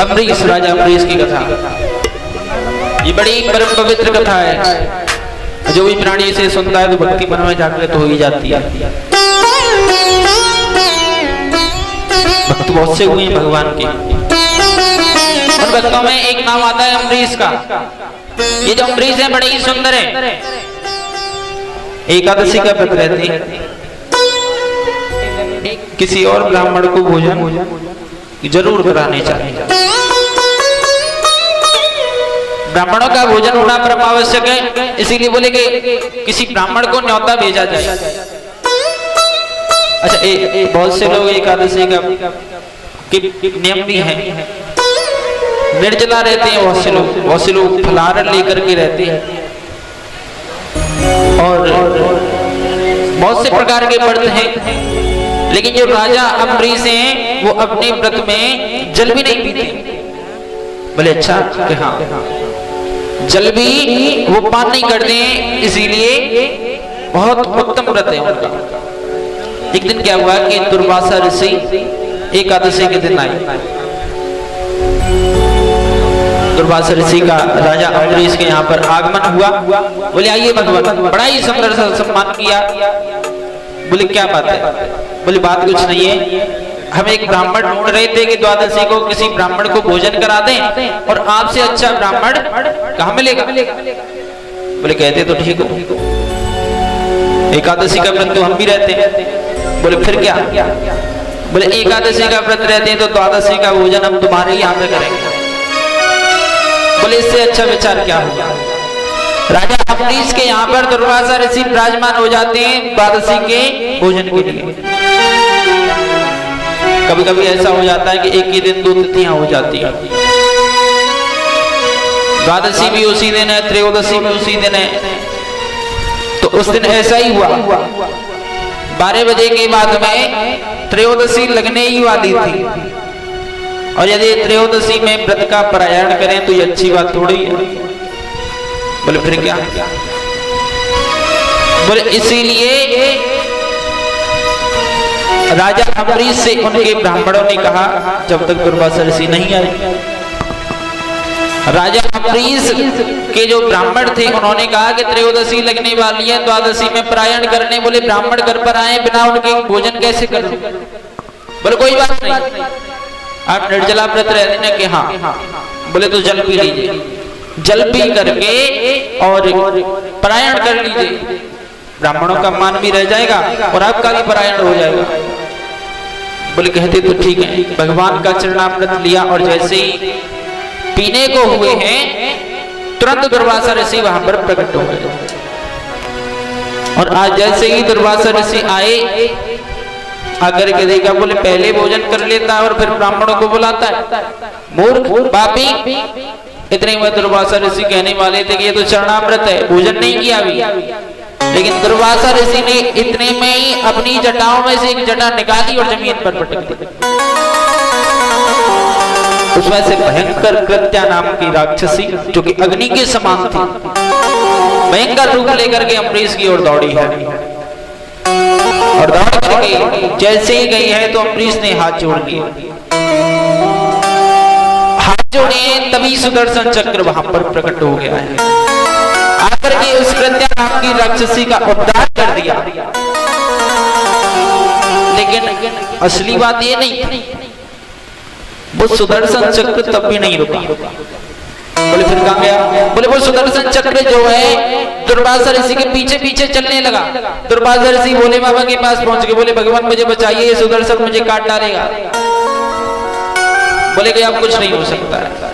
अम्बरीश, राजा अम्बरीश की कथा। ये बड़ी परम पवित्र कथा है। जो भी प्राणी इसे सुनता है तो भक्ति मन में जागृत हो ही जाती है। भक्त बहुत से हुए भगवान के। उन भक्तों में एक नाम आता है अम्बरीश का। ये जो अम्बरीश है बड़े ही सुंदर है। एकादशी का व्रत रहते हैं। किसी और ब्राह्मण को भोजन जरूर कराने चाहिए। ब्राह्मणों का भोजन होना परम आवश्यक है। इसीलिए बोले कि किसी ब्राह्मण को न्योता भेजा जाए। अच्छा, बहुत से लोग एकादशी का नियम भी है, निर्जला रहते हैं। बहुत से लोग फलाहार लेकर के रहते हैं और बहुत से प्रकार के व्रत हैं। लेकिन जो राजा अम्बरीश हैं वो अपने व्रत में जल भी नहीं पीते। बोले अच्छा कि हाँ, जल भी वो पान नहीं करते, इसीलिए बहुत उत्तम व्रत है उनका। एक दिन क्या हुआ कि दुर्वासा ऋषि एकादशी के दिन आए। दुर्वासा ऋषि का राजा अम्बरीश के यहाँ पर आगमन हुआ। बोले आइए भगवान। बड़ा ही सुंदर सा सम्मान किया। बोले क्या बात है? बोले बात कुछ नहीं है, हम एक ब्राह्मण ढूंढ रहे थे कि द्वादशी को किसी ब्राह्मण को भोजन करा दें, और आपसे अच्छा ब्राह्मण कहाँ मिलेगा? बोले कहते तो ठीक हो, एकादशी का व्रत तो हम भी रहते हैं। बोले फिर क्या? बोले एकादशी का व्रत रहते हैं तो द्वादशी का भोजन हम तुम्हारे यहाँ पे करेंगे। बोले इससे अच्छा विचार क्या होगा? राजा अम्बरीश के यहाँ पर दुर्वासा ऋषि विराजमान हो जाते हैं द्वादशी के भोजन के लिए। कभी कभी ऐसा हो जाता है कि एक ही दिन 2 तिथियां हो जाती है। द्वादशी भी उसी दिन है, त्रयोदशी भी उसी दिन है। तो उस दिन ऐसा ही हुआ। 12 बजे के बाद में त्रयोदशी लगने ही वाली थी, और यदि त्रयोदशी में व्रत का पारायण करें तो ये अच्छी बात थोड़ी है। बोले फिर क्या? बोले इसीलिए राजा अम्बरीश से उनके ब्राह्मणों ने कहा जब तक दुर्वासा ऋषि नहीं आए। राजा अम्बरीश के जो ब्राह्मण थे उन्होंने कहा कि त्रयोदशी लगने वाली है, द्वादशी में पारायण करने। बोले ब्राह्मण घर पर आए बिना उनके भोजन कैसे करूं? बोले कोई बात नहीं, आप निर्जला व्रत रहते हैं कि हाँ। बोले तो जल पी लीजिए, जल पी करके और पारायण कर लीजिए। ब्राह्मणों का मान भी रह जाएगा और आपका भी पारायण हो जाएगा। बोले कहते तो ठीक है। भगवान का चरणामृत लिया और जैसे ही पीने को हुए हैं तुरंत दुर्वासा ऋषि वहां पर प्रकट हो गए। और आज जैसे ही दुर्वासा ऋषि आए, आकर के देखा, बोले पहले भोजन कर लेता है और फिर ब्राह्मणों को बुलाता है। मूर्ख पापी। इतने में दुर्वासा ऋषि कहने वाले थे कि ये तो चरणामृत है, भोजन नहीं किया अभी। लेकिन दुर्वासा ऋषि ने इतने में ही अपनी जटाओं में से एक जटा निकाली और जमीन पर पटक दी। उसमें से भयंकर कृत्या नाम की राक्षसी, जो कि अग्नि के समान थी, भयंकर रूप लेकर के अम्बरीश की ओर दौड़ी है। और दौड़ करके जैसे ही गई है तो अम्बरीश ने हाथ जोड़ लिए। जोड़े तभी सुदर्शन चक्र वहां पर प्रकट हो गया है। आकर के उस कृत्या नाम की राक्षसी का उद्धार कर दिया। लेकिन असली बात ये नहीं थी, वो सुदर्शन चक्र तब भी नहीं रुका। बोले फिर कहां गया? बोले वो सुदर्शन चक्र जो है दुर्वासा ऋषि के पीछे पीछे चलने लगा। दुर्वासा ऋषि भोले बाबा के पास पहुंच गए। बोले भगवान मुझे बचाइए, ये सुदर्शन मुझे काट डालेगा। बोले कि अब कुछ नहीं हो सकता है।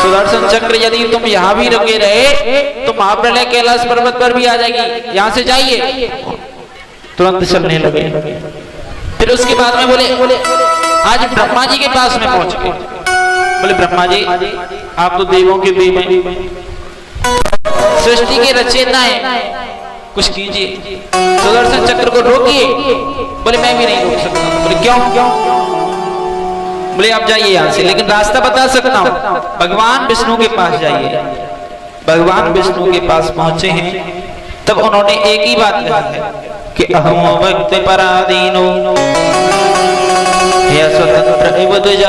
सुदर्शन चक्र यदि तुम यहाँ भी रुके रहे तो महाप्रलय कैलाश पर्वत पर भी आ जाएगी, यहाँ से जाइए। तुरंत चलने लगे। फिर उसके बाद में बोले आज ब्रह्मा जी के पास में पहुंच गए। बोले ब्रह्मा जी आप तो देवों के देव हैं, सृष्टि के रचयिता हैं, कुछ कीजिए, सुदर्शन चक्र को रोकिए। बोले मैं भी नहीं रोक सकता। बोले क्यों? बोले आप जाइए यहाँ से, लेकिन रास्ता बता सकता हूँ, भगवान विष्णु के पास जाइए। भगवान विष्णु के पास पहुंचे हैं तब उन्होंने एक ही बात कही है कि अहम भक्त पराधीनो या स्वतंत्र